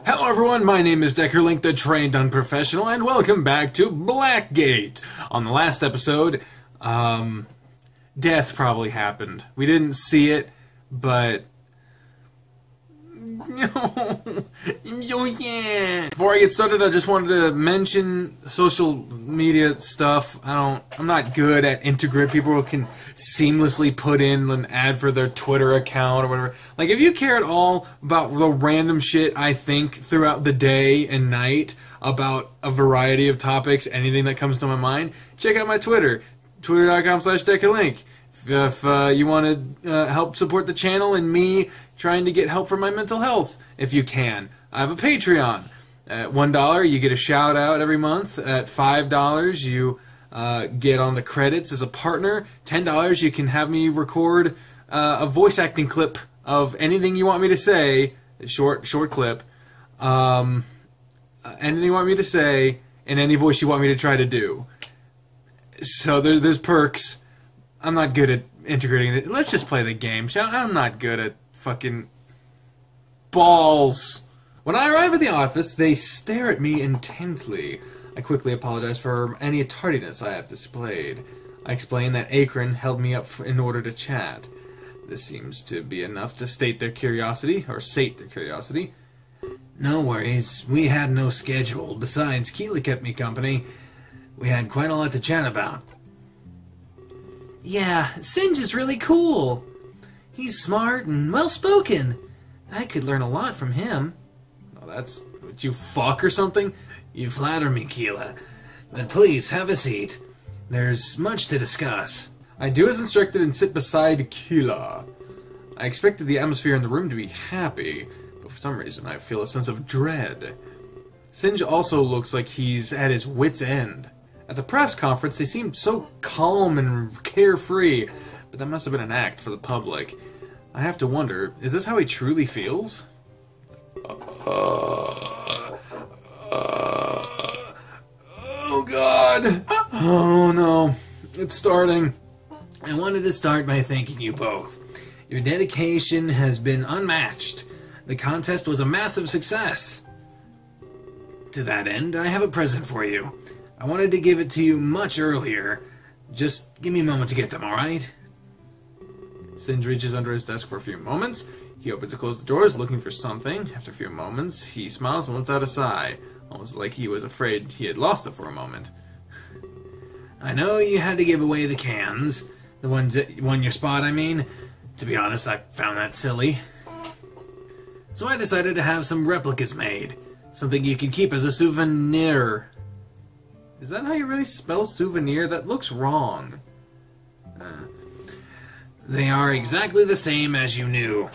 Hello everyone, my name is Deckerlink, the trained unprofessional, and welcome back to Blackgate. On the last episode, death probably happened. We didn't see it, but... So yeah. Before I get started, I just wanted to mention social media stuff. I'm not good at integrate. People can seamlessly put in an ad for their Twitter account or whatever. Like, if you care at all about the random shit I think throughout the day and night about a variety of topics, anything that comes to my mind, check out my Twitter, twitter.com/Deckerlink. If you want to help support the channel and me trying to get help for my mental health, if you can. I have a Patreon. At $1, you get a shout out every month. At $5, you get on the credits as a partner. $10, you can have me record a voice acting clip of anything you want me to say. Short clip. Anything you want me to say in any voice you want me to try to do. So there's perks. I'm not good at integrating it. Let's just play the game. I'm not good at fucking balls. When I arrive at the office, they stare at me intently. I quickly apologize for any tardiness I have displayed. I explain that Akron held me up in order to chat. This seems to be enough to sate their curiosity. No worries. We had no schedule. Besides, Keela kept me company. We had quite a lot to chat about. Yeah, Singe is really cool. He's smart and well-spoken. I could learn a lot from him. Oh, that's... Would you fuck or something? You flatter me, Keela. But please, have a seat. There's much to discuss. I do as instructed and sit beside Keela. I expected the atmosphere in the room to be happy, but for some reason I feel a sense of dread. Singe also looks like he's at his wit's end. At the press conference, they seemed so calm and carefree, but that must have been an act for the public. I have to wonder, is this how he truly feels? Oh God! Oh no, it's starting. I wanted to start by thanking you both. Your dedication has been unmatched. The contest was a massive success. To that end, I have a present for you. I wanted to give it to you much earlier. Just give me a moment to get them, alright? Singe reaches under his desk for a few moments. He opens and closes the doors, looking for something. After a few moments, he smiles and lets out a sigh, almost like he was afraid he had lost it for a moment. I know you had to give away the cans. The ones that won your spot, I mean. To be honest, I found that silly. So I decided to have some replicas made. Something you can keep as a souvenir. Is that how you really spell souvenir? That looks wrong. They are exactly the same as you knew.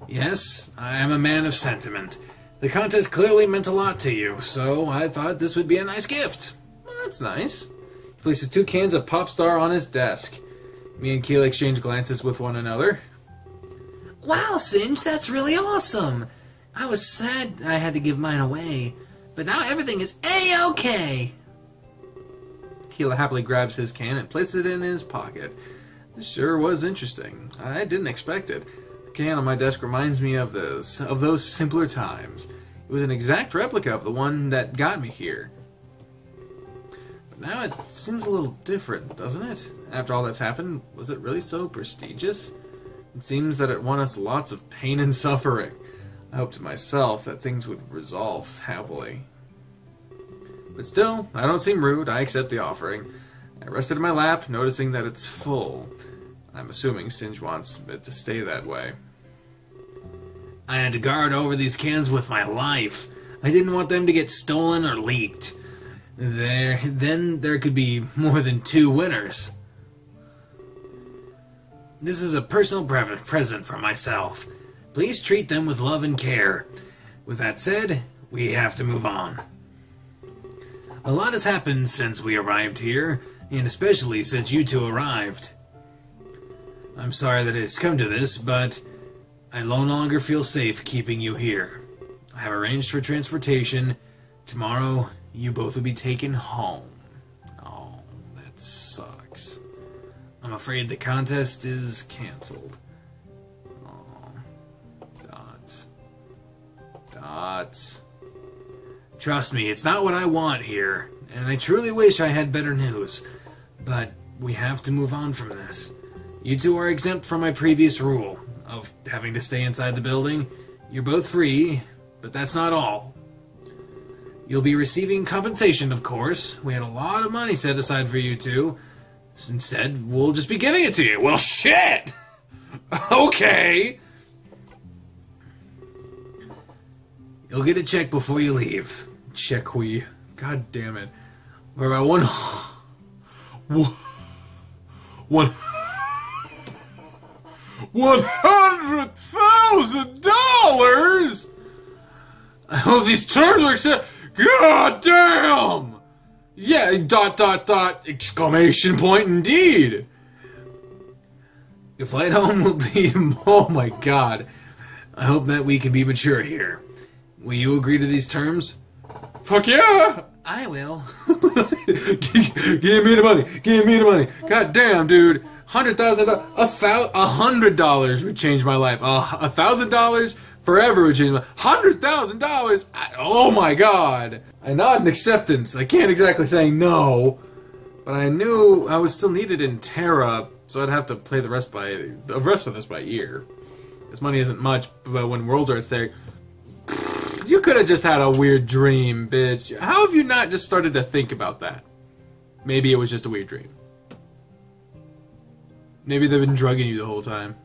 Yes, I am a man of sentiment. The contest clearly meant a lot to you, so I thought this would be a nice gift. Well, that's nice. He places 2 cans of Popstar on his desk. Me and Keela exchange glances with one another. Wow, Singe, that's really awesome. I was sad I had to give mine away. But now everything is A-OK! Keela happily grabs his can and places it in his pocket. This sure was interesting. I didn't expect it. The can on my desk reminds me of those simpler times. It was an exact replica of the one that got me here. But now it seems a little different, doesn't it? After all that's happened, was it really so prestigious? It seems that it won us lots of pain and suffering. I hoped to myself that things would resolve happily. But still, I don't seem rude. I accept the offering. I rested in my lap, noticing that it's full. I'm assuming Singe wants it to stay that way. I had to guard over these cans with my life. I didn't want them to get stolen or leaked. Then there could be more than 2 winners. This is a personal present for myself. Please treat them with love and care. With that said, we have to move on. A lot has happened since we arrived here, and especially since you two arrived. I'm sorry that it's come to this, but I no longer feel safe keeping you here. I have arranged for transportation. Tomorrow, you both will be taken home. Oh, that sucks. I'm afraid the contest is canceled. Oh, but... Trust me, it's not what I want here, and I truly wish I had better news. But we have to move on from this. You two are exempt from my previous rule of having to stay inside the building. You're both free, but that's not all. You'll be receiving compensation, of course. We had a lot of money set aside for you two. Instead, we'll just be giving it to you. Well, shit! Okay! You'll get a check before you leave. Check God damn it. For about $100,000? I hope these terms are accepted. God damn! Yeah, ... exclamation point indeed. Your flight home will be... Oh my god. I hope that we can be mature here. Will you agree to these terms? Fuck yeah! I will. Give me the money. Give me the money. God damn, dude. $100,000. $100 would change my life. $1,000 forever would change my... $100,000? Oh my god. I nod in acceptance. I can't exactly say no, but I knew I was still needed in Terra, so I'd have to play the rest of this by ear. This money isn't much, but when Worlds are at stake... You could have just had a weird dream, bitch. How have you not just started to think about that? Maybe it was just a weird dream. Maybe they've been drugging you the whole time.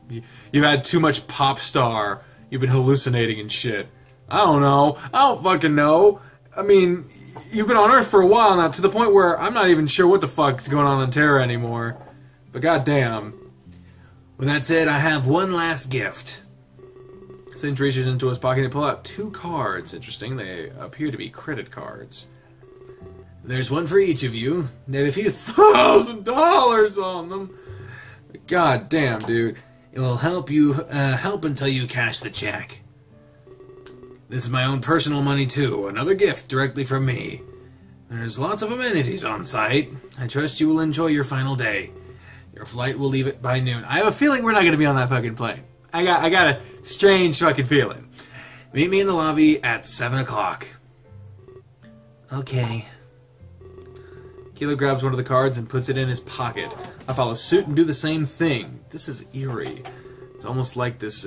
You've had too much pop star. You've been hallucinating and shit. I don't know. I don't fucking know. I mean, you've been on Earth for a while now, to the point where I'm not even sure what the fuck's going on Terra anymore. But goddamn. With that said, I have one last gift. Singe reaches into his pocket and pulls out 2 cards. Interesting, they appear to be credit cards. There's one for each of you. They have a few $1,000 on them. God damn, dude. It will help you help until you cash the check. This is my own personal money too. Another gift directly from me. There's lots of amenities on site. I trust you will enjoy your final day. Your flight will leave it by noon. I have a feeling we're not going to be on that fucking plane. I got a strange fucking feeling. Meet me in the lobby at 7 o'clock. Okay. Kilo grabs one of the cards and puts it in his pocket. I follow suit and do the same thing. This is eerie. It's almost like this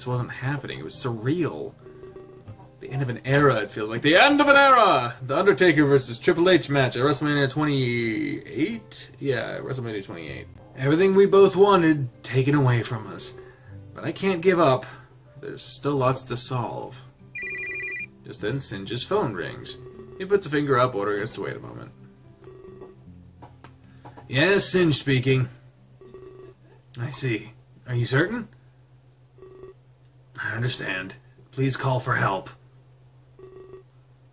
wasn't happening. It was surreal. The end of an era, it feels like. The end of an era! The Undertaker versus Triple H match at WrestleMania 28? Yeah, WrestleMania 28. Everything we both wanted taken away from us. But I can't give up. There's still lots to solve. Just then, Singe's phone rings. He puts a finger up, ordering us to wait a moment. Yes, Singe speaking. I see. Are you certain? I understand. Please call for help.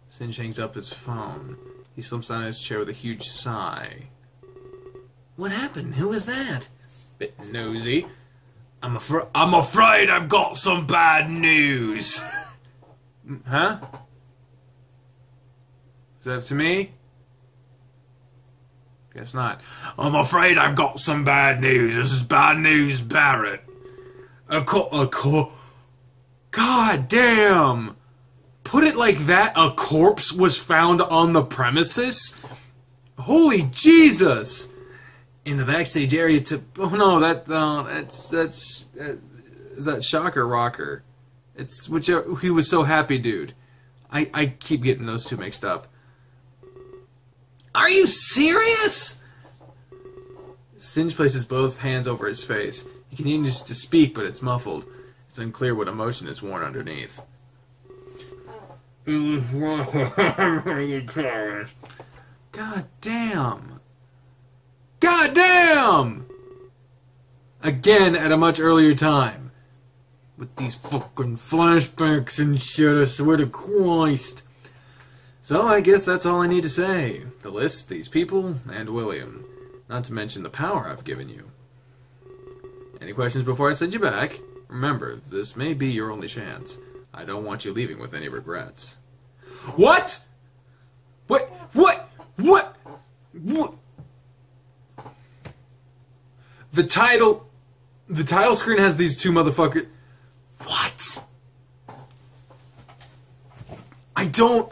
Singe hangs up his phone. He slumps down in his chair with a huge sigh. What happened? Who was that? Bit nosy. I'm afraid I've got some bad news. Huh? Is that to me? Guess not. I'm afraid I've got some bad news. This is bad news, Barrett. God damn! Put it like that, a corpse was found on the premises? Holy Jesus! In the backstage area to... Oh no, that's is that Shocker Rocker. It's whichever... He was so happy, dude. I keep getting those two mixed up. Are you serious? Singe places both hands over his face. He continues to speak, but it's muffled. It's unclear what emotion is worn underneath. God damn. God damn! Again at a much earlier time. With these fucking flashbacks and shit, I swear to Christ. So I guess that's all I need to say. The list, these people, and William. Not to mention the power I've given you. Any questions before I send you back? Remember, this may be your only chance. I don't want you leaving with any regrets. What? What? The title screen has these two motherfuckers. What? What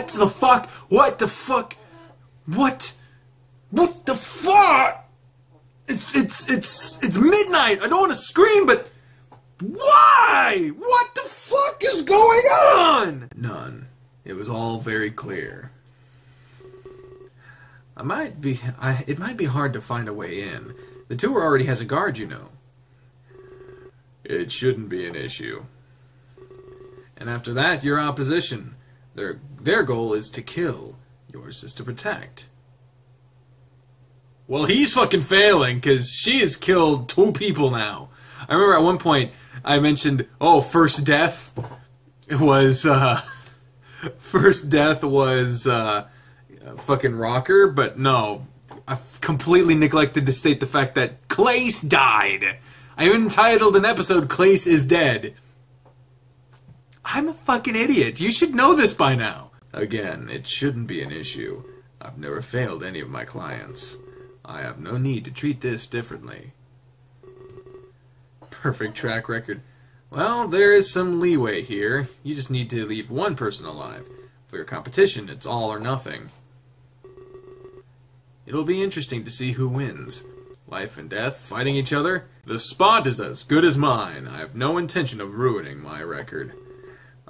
the fuck? What the fuck? What the fuck? It's midnight. I don't want to scream, but why? What the fuck is going on? None. It was all very clear. It might be hard to find a way in. The tour already has a guard, you know. It shouldn't be an issue. And after that, your opposition. Their goal is to kill. Yours is to protect. Well, he's fucking failing, because she has killed 2 people now. I remember at one point, I mentioned, first death was fucking Rocker, but no. I completely neglected to state the fact that Clace died. I entitled an episode, Clace is Dead. I'm a fucking idiot. You should know this by now. Again, it shouldn't be an issue. I've never failed any of my clients. I have no need to treat this differently. Perfect track record. Well, there is some leeway here. You just need to leave one person alive. For your competition, it's all or nothing. It'll be interesting to see who wins. Life and death, fighting each other. The spot is as good as mine. I have no intention of ruining my record.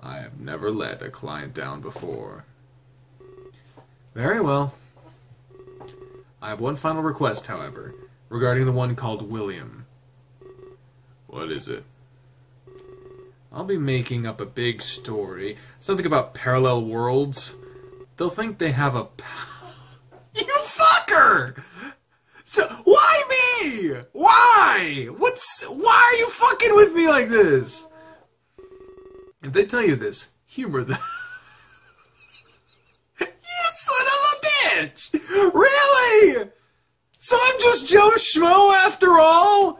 I have never let a client down before. Very well. I have one final request, however, regarding the one called William. What is it? I'll be making up a big story. Something about parallel worlds. They'll think they have a... You fucker! So, why me? Why? Why are you fucking with me like this? If they tell you this, humor them. You son of a bitch! Really? So I'm just Joe Schmo after all?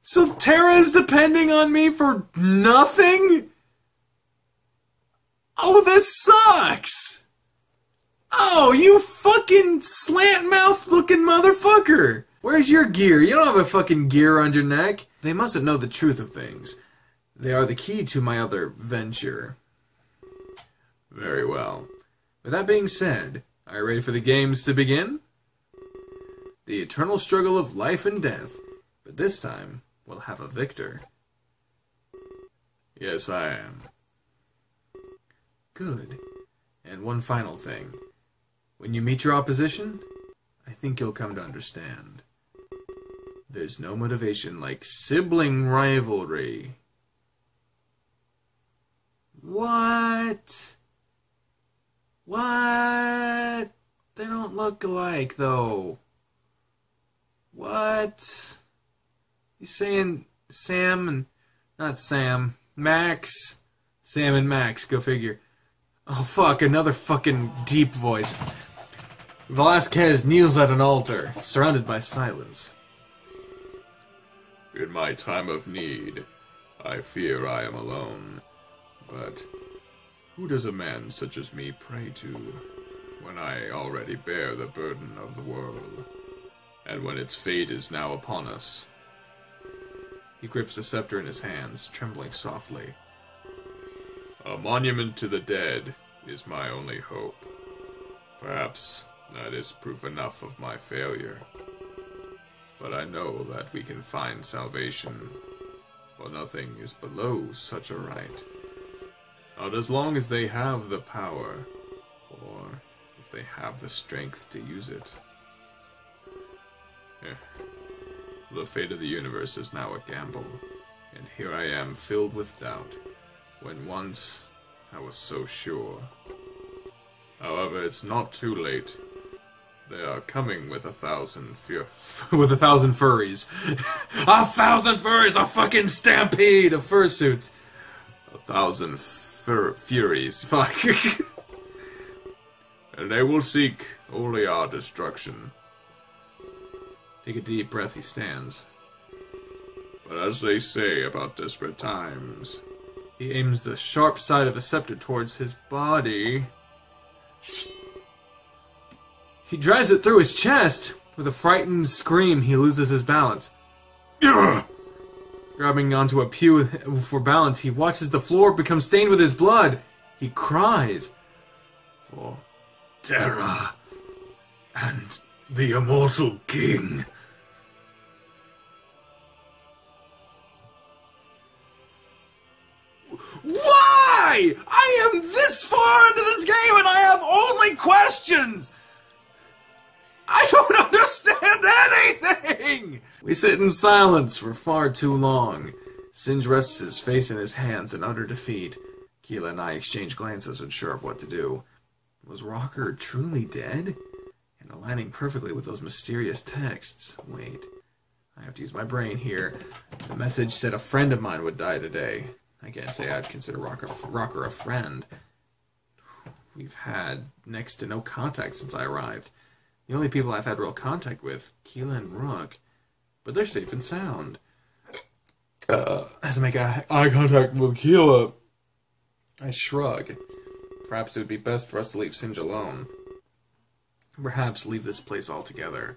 So Tara is depending on me for nothing? Oh, this sucks! Oh, you fucking slant-mouthed looking motherfucker! Where's your gear? You don't have a fucking gear on your neck. They mustn't know the truth of things. They are the key to my other venture. Very well. With that being said, are you ready for the games to begin? The eternal struggle of life and death, but this time we'll have a victor. Yes, I am. Good. And one final thing. When you meet your opposition, I think you'll come to understand. There's no motivation like sibling rivalry. What? What? They don't look alike, though. What? You saying Sam and... Not Sam. Max? Sam and Max, go figure. Oh, fuck, another fucking deep voice. Velasquez kneels at an altar, surrounded by silence. In my time of need, I fear I am alone. But who does a man such as me pray to, when I already bear the burden of the world, and when its fate is now upon us? He grips the scepter in his hands, trembling softly. A monument to the dead is my only hope. Perhaps that is proof enough of my failure. But I know that we can find salvation, for nothing is below such a right. Not as long as they have the power, or if they have the strength to use it. The fate of the universe is now a gamble, and here I am filled with doubt, when once I was so sure. However, it's not too late. They are coming with 1,000 with 1,000 furries. 1,000 furries! A fucking stampede of fursuits! 1,000 furies. Fuck. And they will seek only our destruction. Take a deep breath, he stands. But as they say about desperate times... He aims the sharp side of a scepter towards his body. He drives it through his chest. With a frightened scream, he loses his balance. Ugh! Grabbing onto a pew for balance, he watches the floor become stained with his blood. He cries, "For Terra and the immortal king." Why? I am this far into this game and I have only questions! I don't understand anything! We sit in silence for far too long. Singe rests his face in his hands in utter defeat. Keela and I exchange glances, unsure of what to do. Was Rocker truly dead? And aligning perfectly with those mysterious texts. Wait, I have to use my brain here. The message said a friend of mine would die today. I can't say I'd consider Rocker a friend. We've had next to no contact since I arrived. The only people I've had real contact with, Keela and Rook. But they're safe and sound. I have to make eye contact with Keela. I shrug. Perhaps it would be best for us to leave Singe alone. Perhaps leave this place altogether.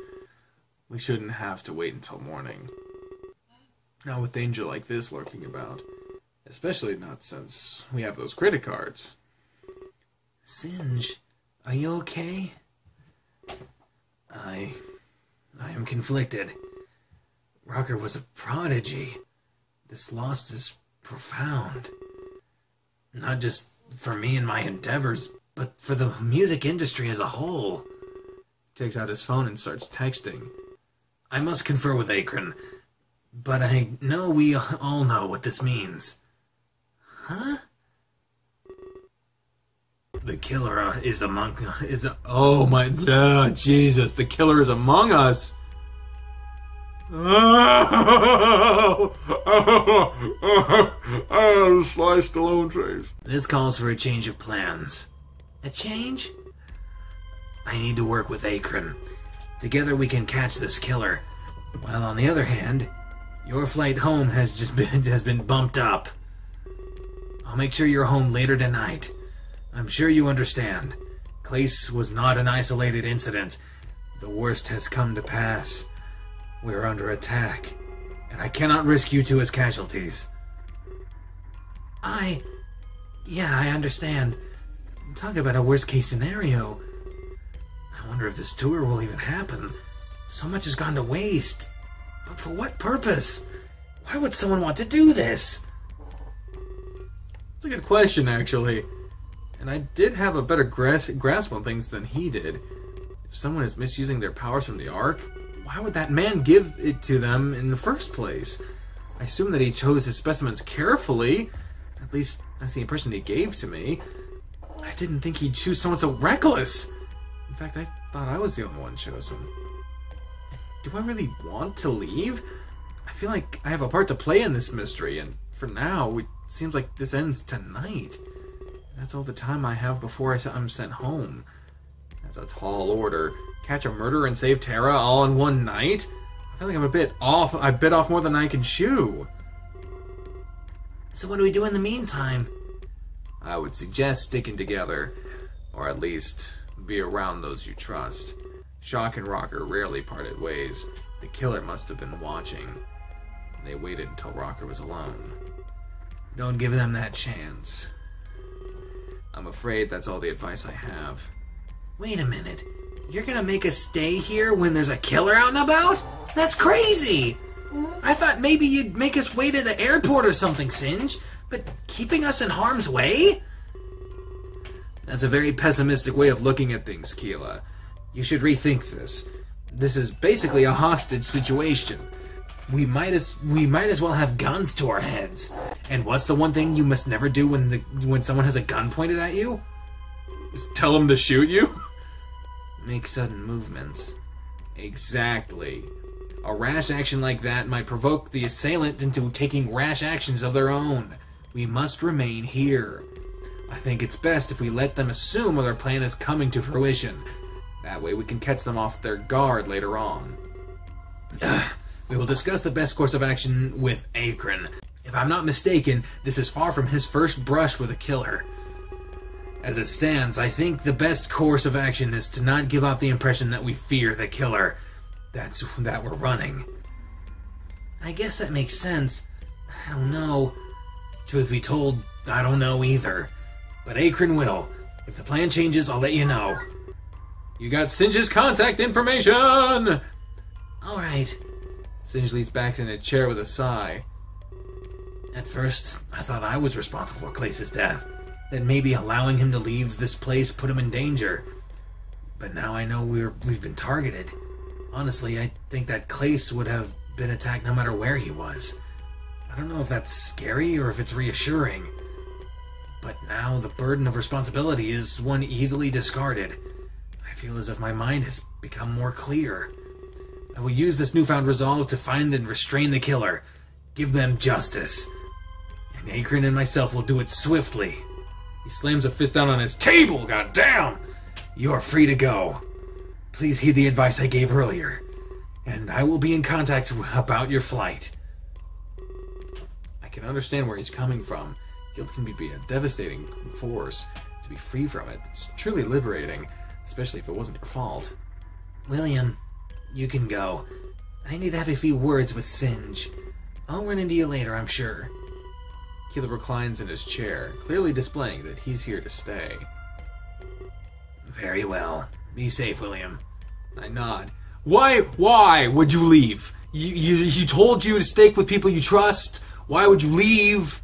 We shouldn't have to wait until morning. Not with danger like this lurking about. Especially not since we have those credit cards. Singe, are you okay? I am conflicted. Rocker was a prodigy. This loss is profound. Not just for me and my endeavors, but for the music industry as a whole. He takes out his phone and starts texting. I must confer with Akron, but I know we all know what this means. Huh? The killer is among oh my Jesus, the killer is among us. Sliced alone trace. This calls for a change of plans. A change? I need to work with Akron. Together we can catch this killer. While on the other hand, your flight home has been bumped up. I'll make sure you're home later tonight. I'm sure you understand. Clace was not an isolated incident. The worst has come to pass. We're under attack, and I cannot risk you two as casualties. Yeah, I understand. Talk about a worst-case scenario. I wonder if this tour will even happen. So much has gone to waste. But for what purpose? Why would someone want to do this? It's a good question, actually. And I did have a better grasp on things than he did. If someone is misusing their powers from the Ark, why would that man give it to them in the first place? I assume that he chose his specimens carefully. At least, that's the impression he gave to me. I didn't think he'd choose someone so reckless. In fact, I thought I was the only one chosen. Do I really want to leave? I feel like I have a part to play in this mystery, and for now, it seems like this ends tonight. That's all the time I have before I'm sent home. That's a tall order. Catch a murderer and save Terra all in one night? I feel like I'm a bit off. I bit off more than I can chew. So what do we do in the meantime? I would suggest sticking together. Or at least, be around those you trust. Shock and Rocker rarely parted ways. The killer must have been watching. They waited until Rocker was alone. Don't give them that chance. I'm afraid that's all the advice I have. Wait a minute. You're gonna make us stay here when there's a killer out and about? That's crazy! I thought maybe you'd make us wait at the airport or something, Singe. But keeping us in harm's way? That's a very pessimistic way of looking at things, Keela. You should rethink this. This is basically a hostage situation. We might as well have guns to our heads. And what's the one thing you must never do when someone has a gun pointed at you? Just tell them to shoot you? Make sudden movements. Exactly. A rash action like that might provoke the assailant into taking rash actions of their own. We must remain here. I think it's best if we let them assume their plan is coming to fruition. That way we can catch them off their guard later on. We will discuss the best course of action with Akron. If I'm not mistaken, this is far from his first brush with a killer. As it stands, I think the best course of action is to not give off the impression that we fear the killer. That we're running. I guess that makes sense, I don't know. Truth be told, I don't know either. But Akron will. If the plan changes, I'll let you know. You got Singe's contact information! Alright. Singe leans back in a chair with a sigh. At first, I thought I was responsible for Clace's death. That maybe allowing him to leave this place put him in danger. But now I know we've been targeted. Honestly, I think that Clace would have been attacked no matter where he was. I don't know if that's scary or if it's reassuring. But now the burden of responsibility is one easily discarded. I feel as if my mind has become more clear. I will use this newfound resolve to find and restrain the killer. Give them justice. And Akron and myself will do it swiftly. He slams a fist down on his table, goddamn! You're free to go. Please heed the advice I gave earlier. And I will be in contact about your flight. I can understand where he's coming from. Guilt can be a devastating force. To be free from it, it's truly liberating, especially if it wasn't your fault. William, you can go. I need to have a few words with Singe. I'll run into you later, I'm sure. Keeler reclines in his chair, clearly displaying that he's here to stay. Very well. Be safe, William. I nod. Why would you leave? You told you to stake with people you trust. Why would you leave?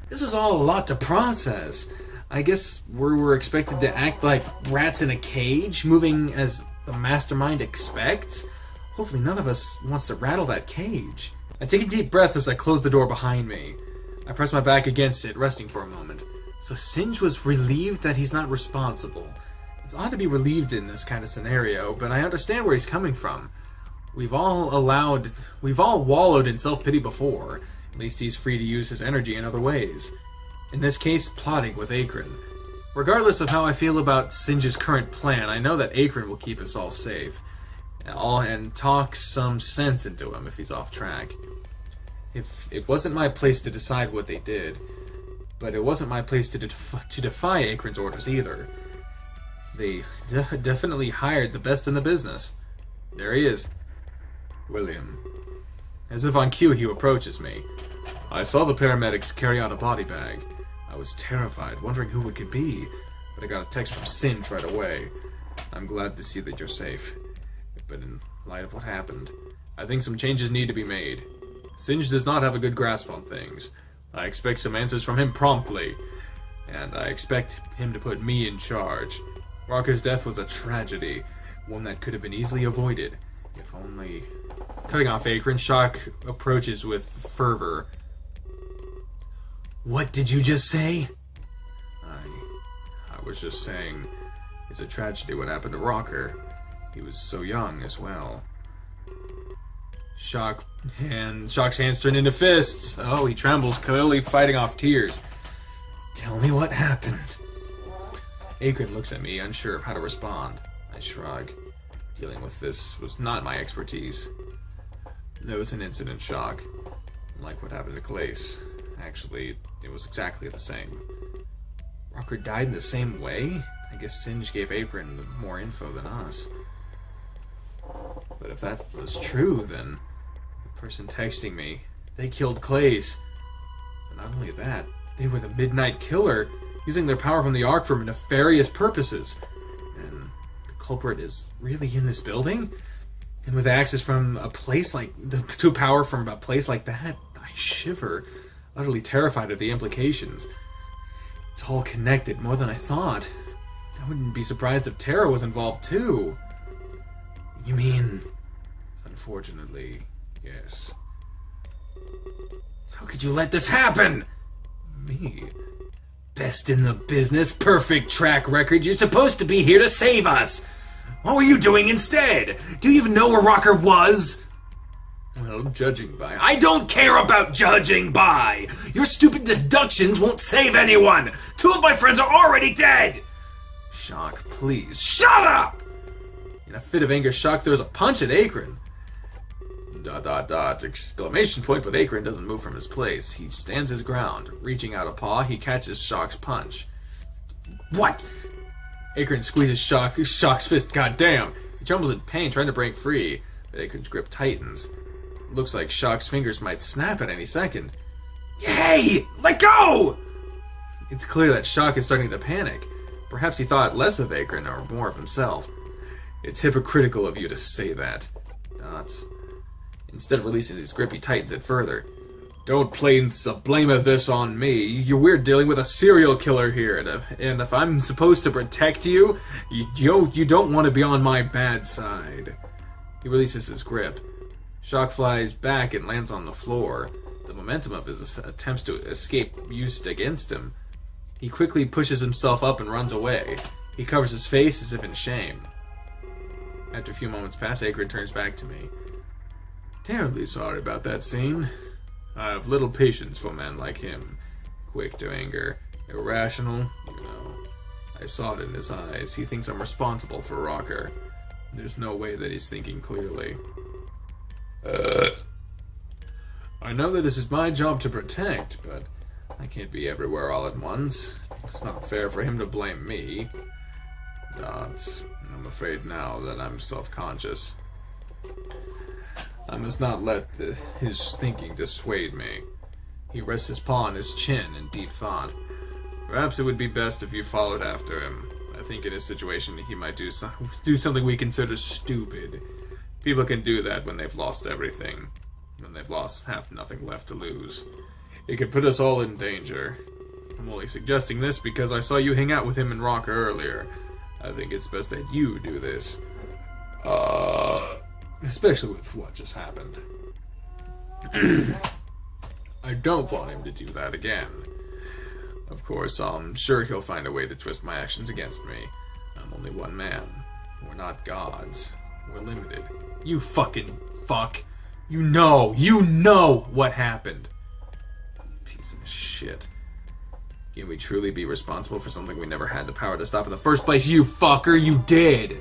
This is all a lot to process. I guess we're expected to act like rats in a cage, moving as the mastermind expects. Hopefully none of us wants to rattle that cage. I take a deep breath as I close the door behind me. I press my back against it, resting for a moment. So Singe was relieved that he's not responsible. It's odd to be relieved in this kind of scenario, but I understand where he's coming from. We've all wallowed in self-pity before. At least he's free to use his energy in other ways. In this case, plotting with Akron. Regardless of how I feel about Singe's current plan, I know that Akron will keep us all safe. And talk some sense into him if he's off track. If it wasn't my place to decide what they did, but it wasn't my place to defy Akron's orders either. They definitely hired the best in the business. There he is. William. As if on cue, he approaches me. I saw the paramedics carry out a body bag. I was terrified, wondering who it could be, but I got a text from Singe right away. I'm glad to see that you're safe. But in light of what happened, I think some changes need to be made. Singe does not have a good grasp on things. I expect some answers from him promptly, and I expect him to put me in charge. Rocker's death was a tragedy, one that could have been easily avoided, if only... Cutting off Akron, Shock approaches with fervor. What did you just say? I was just saying, it's a tragedy what happened to Rocker. He was so young as well. Shock's hands turn into fists. Oh, he trembles, clearly fighting off tears. Tell me what happened. Akron looks at me, unsure of how to respond. I shrug. Dealing with this was not my expertise. There was an incident, Shock. Like what happened to Clace. Actually, it was exactly the same. Rocker died in the same way? I guess Singe gave Akron more info than us. But if that was true, then the person texting me, they killed Clace. But not only that, they were the Midnight Killer, using their power from the Ark for nefarious purposes. And the culprit is really in this building? And with access from a place like... to power from a place like that, I shiver, utterly terrified of the implications. It's all connected, more than I thought. I wouldn't be surprised if Tara was involved too. You mean... Unfortunately, yes. How could you let this happen? Me? Best in the business, perfect track record. You're supposed to be here to save us. What were you doing instead? Do you even know where Rocker was? Well, judging by... I don't care about judging by! Your stupid deductions won't save anyone! 2 of my friends are already dead! Shock, please, shut up! In a fit of anger, Shock throws a punch at Akron. ... exclamation point, but Akron doesn't move from his place. He stands his ground. Reaching out a paw, he catches Shock's punch. What? Akron squeezes Shock's fist. God damn! He trembles in pain, trying to break free, but Akron's grip tightens. It looks like Shock's fingers might snap at any second. Hey! Let go! It's clear that Shock is starting to panic. Perhaps he thought less of Akron or more of himself. It's hypocritical of you to say that. Dots. Instead of releasing his grip, he tightens it further. Don't place the blame of this on me. We're dealing with a serial killer here, and if I'm supposed to protect you, you don't want to be on my bad side. He releases his grip. Shock flies back and lands on the floor. The momentum of his attempts to escape used against him. He quickly pushes himself up and runs away. He covers his face as if in shame. After a few moments pass, Akron turns back to me. Terribly sorry about that scene. I have little patience for men like him. Quick to anger. Irrational, you know. I saw it in his eyes. He thinks I'm responsible for Rocker. There's no way that he's thinking clearly. I know that this is my job to protect, but I can't be everywhere all at once. It's not fair for him to blame me. Dots. I'm afraid now that I'm self-conscious. I must not let his thinking dissuade me. He rests his paw on his chin in deep thought. Perhaps it would be best if you followed after him. I think in his situation he might do something we consider stupid. People can do that when they've lost everything. When they've have nothing left to lose. It could put us all in danger. I'm only suggesting this because I saw you hang out with him and Rocker earlier. I think it's best that you do this. Especially with what just happened. I don't want him to do that again. Of course, I'm sure he'll find a way to twist my actions against me. I'm only one man. We're not gods. We're limited. You fucking fuck. You know what happened. Piece of shit. Can we truly be responsible for something we never had the power to stop in the first place? You fucker, you did!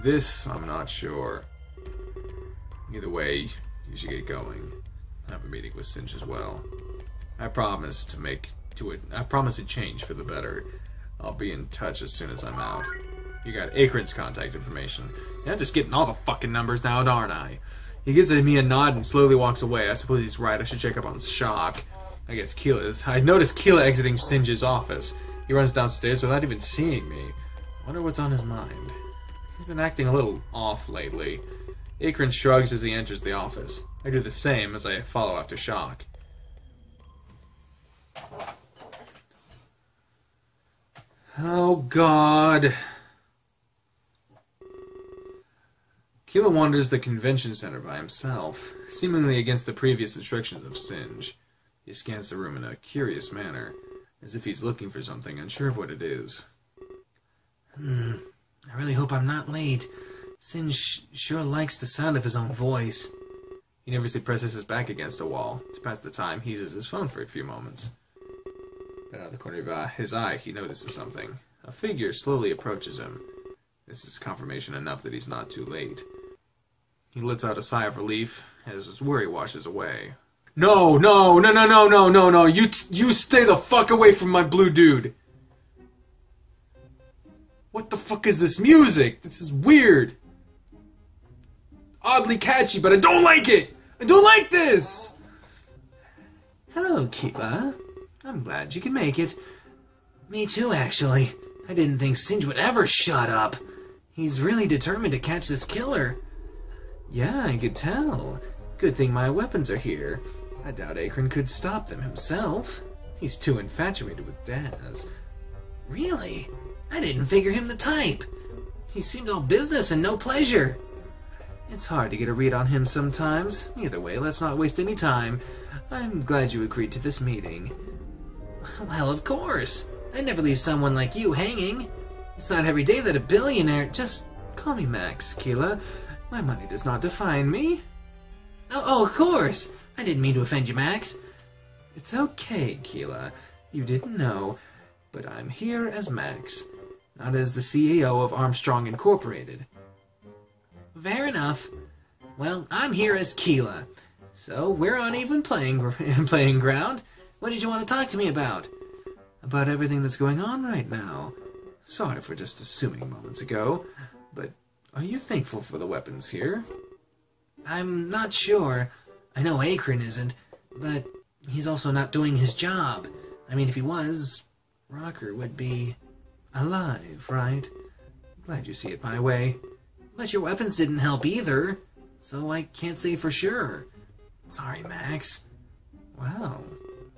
This, I'm not sure. Either way, you should get going. Have a meeting with Singe as well. I promise to change for the better. I'll be in touch as soon as I'm out. You got Akron's contact information. Yeah, I'm just getting all the fucking numbers now, aren't I? He gives me a nod and slowly walks away. I suppose he's right. I should check up on Shock. I guess Keela is. I noticed Keela exiting Singe's office. He runs downstairs without even seeing me. I wonder what's on his mind. He's been acting a little off lately. Akron shrugs as he enters the office. I do the same as I follow after Shock. Oh, God. Keela wanders the convention center by himself, seemingly against the previous instructions of Singe. He scans the room in a curious manner, as if he's looking for something, unsure of what it is. I really hope I'm not late. Singe sure likes the sound of his own voice. He nervously presses his back against a wall. To pass the time, he uses his phone for a few moments. Then out of the corner of his eye, he notices something. A figure slowly approaches him. This is confirmation enough that he's not too late. He lets out a sigh of relief as his worry washes away. No! You stay the fuck away from my blue dude! What the fuck is this music? This is weird. Oddly catchy, but I don't like it! I don't like this! Hello, Keela. I'm glad you can make it. Me too, actually. I didn't think Singe would ever shut up. He's really determined to catch this killer. Yeah, I could tell. Good thing my weapons are here. I doubt Akron could stop them himself. He's too infatuated with Daz. Really? I didn't figure him the type. He seemed all business and no pleasure. It's hard to get a read on him sometimes. Either way, let's not waste any time. I'm glad you agreed to this meeting. Well, of course. I'd never leave someone like you hanging. It's not every day that a billionaire... Just call me Max, Keela. My money does not define me. Oh, of course. I didn't mean to offend you, Max. It's okay, Keela. You didn't know, but I'm here as Max, not as the CEO of Armstrong Incorporated. Fair enough. Well, I'm here as Keela, so we're on even playing ground. What did you want to talk to me about? About everything that's going on right now. Sorry for just assuming moments ago, but are you thankful for the weapons here? I'm not sure. I know Akron isn't, but he's also not doing his job. I mean, if he was, Rocker would be alive, right? Glad you see it my way. But your weapons didn't help either, so I can't say for sure. Sorry, Max. Wow,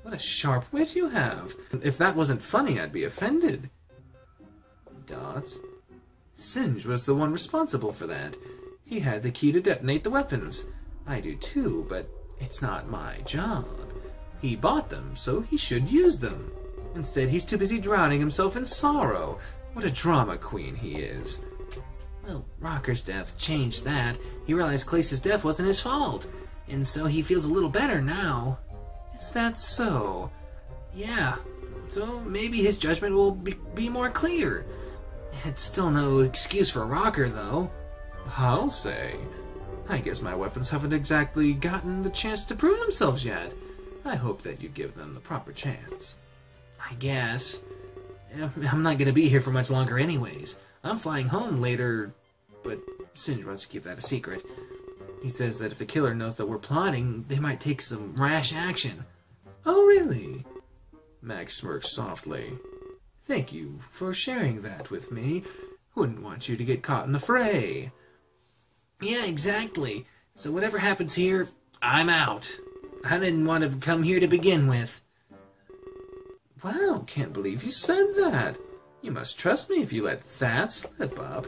what a sharp wit you have. If that wasn't funny, I'd be offended. Dot. Singe was the one responsible for that. He had the key to detonate the weapons. I do too, but it's not my job. He bought them, so he should use them. Instead, he's too busy drowning himself in sorrow. What a drama queen he is. Well, Rocker's death changed that. He realized Clace's death wasn't his fault, and so he feels a little better now. Is that so? Yeah, so maybe his judgment will be more clear. It's still no excuse for Rocker, though. I'll say. I guess my weapons haven't exactly gotten the chance to prove themselves yet. I hope that you give them the proper chance. I guess. I'm not going to be here for much longer anyways. I'm flying home later, but Singe wants to keep that a secret. He says that if the killer knows that we're plotting, they might take some rash action. Oh, really? Max smirks softly. Thank you for sharing that with me. Wouldn't want you to get caught in the fray. Yeah, exactly. So whatever happens here, I'm out. I didn't want to come here to begin with. Wow, can't believe you said that. You must trust me if you let that slip up.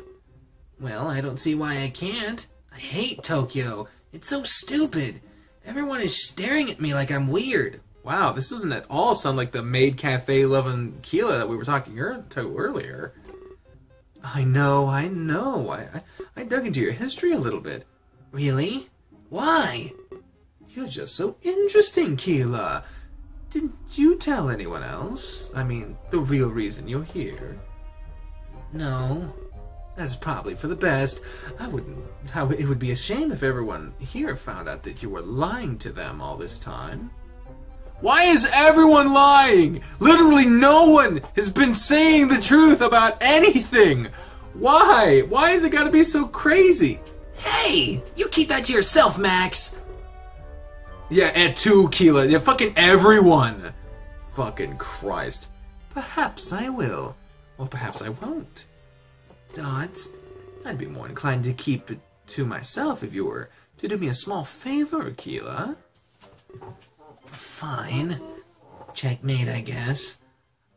Well, I don't see why I can't. I hate Tokyo. It's so stupid. Everyone is staring at me like I'm weird. Wow, this doesn't at all sound like the maid cafe loving Keela that we were talking to earlier. I know. I dug into your history a little bit. Really? Why? You're just so interesting, Keela. Didn't you tell anyone else? I mean, the real reason you're here. No. That's probably for the best. It would be a shame if everyone here found out that you were lying to them all this time. Why is everyone lying? Literally no one has been saying the truth about anything. Why? Why has it got to be so crazy? Hey, you keep that to yourself, Max. Yeah, and too, Keela. Yeah, fucking everyone. Fucking Christ. Perhaps I will. Or perhaps I won't. Dot, I'd be more inclined to keep it to myself if you were to do me a small favor, Keela. Fine. Checkmate, I guess.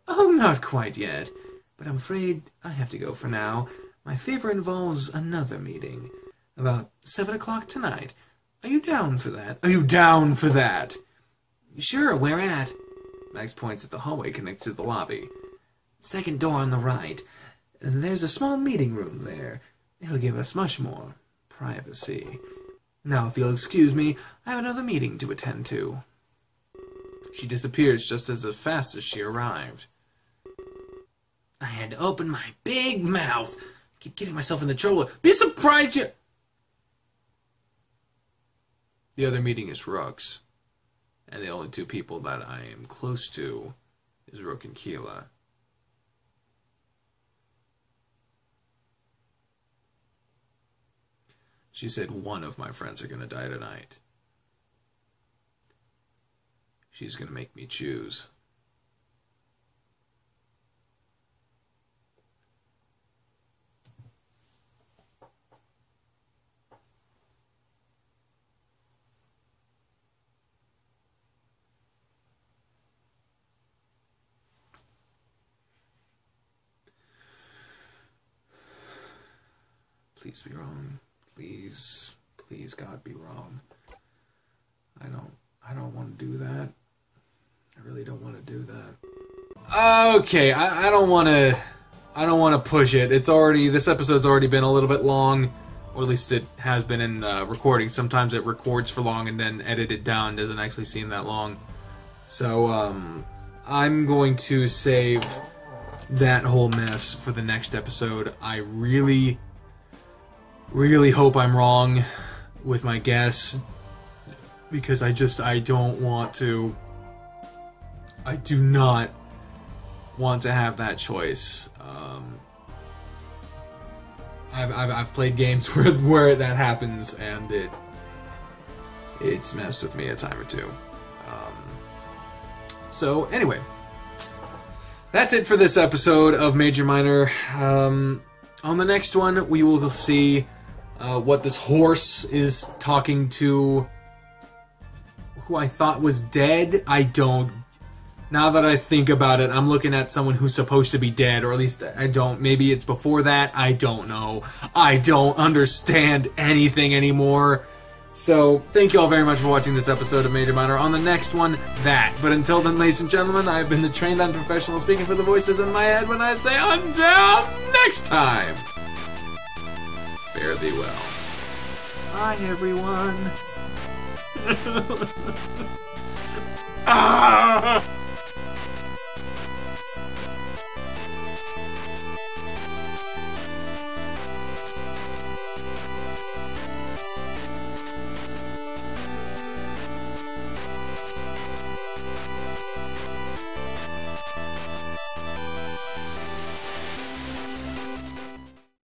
Oh, not quite yet. But I'm afraid I have to go for now. My favor involves another meeting. About 7 o'clock tonight. Are you down for that? Are you down for that? Sure, where at? Max points at the hallway connected to the lobby. Second door on the right. There's a small meeting room there. It'll give us much more privacy. Now, if you'll excuse me, I have another meeting to attend to. She disappears just as fast as she arrived. I had to open my big mouth. Keep getting myself into trouble. Be surprised you... The other meeting is Rook's. And the only two people that I am close to is Rook and Keela. She said one of my friends are going to die tonight. She's going to make me choose. Please be wrong. Please, God, be wrong. I don't want to do that. I really don't want to do that. Okay, I don't want to push it. This episode's already been a little bit long, or at least it has been in recording. Sometimes it records for long and then edited down. Doesn't actually seem that long. So I'm going to save that whole mess for the next episode. I really hope I'm wrong with my guess, because I don't want to. I do not want to have that choice. I've played games where that happens, and it's messed with me a time or two. So anyway, that's it for this episode of Major Minor. On the next one, we will see what this horse is talking to, who I thought was dead. I don't. Now that I think about it, I'm looking at someone who's supposed to be dead, or at least I don't. Maybe it's before that. I don't know. I don't understand anything anymore. So, thank you all very much for watching this episode of Major Minor. On the next one, that. But until then, ladies and gentlemen, I've been the trained unprofessional speaking for the voices in my head when I say until next time. Fare thee well. Bye, everyone. Ah!